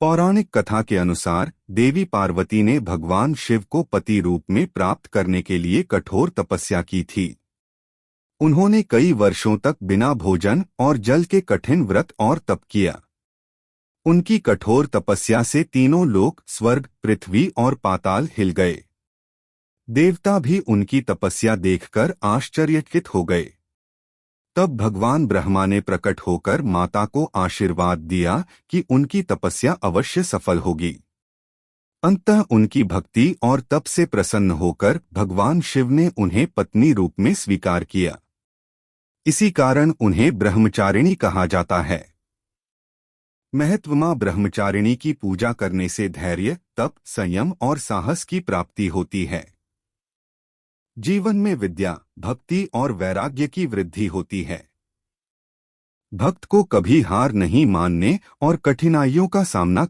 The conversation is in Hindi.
पौराणिक कथा के अनुसार देवी पार्वती ने भगवान शिव को पति रूप में प्राप्त करने के लिए कठोर तपस्या की थी। उन्होंने कई वर्षों तक बिना भोजन और जल के कठिन व्रत और तप किया। उनकी कठोर तपस्या से तीनों लोक, स्वर्ग, पृथ्वी और पाताल हिल गए। देवता भी उनकी तपस्या देखकर आश्चर्यचकित हो गए। तब भगवान ब्रह्मा ने प्रकट होकर माता को आशीर्वाद दिया कि उनकी तपस्या अवश्य सफल होगी। अंततः उनकी भक्ति और तप से प्रसन्न होकर भगवान शिव ने उन्हें पत्नी रूप में स्वीकार किया। इसी कारण उन्हें ब्रह्मचारिणी कहा जाता है। महत्व: मां ब्रह्मचारिणी की पूजा करने से धैर्य, तप, संयम और साहस की प्राप्ति होती है। जीवन में विद्या, भक्ति और वैराग्य की वृद्धि होती है। भक्त को कभी हार नहीं मानने और कठिनाइयों का सामना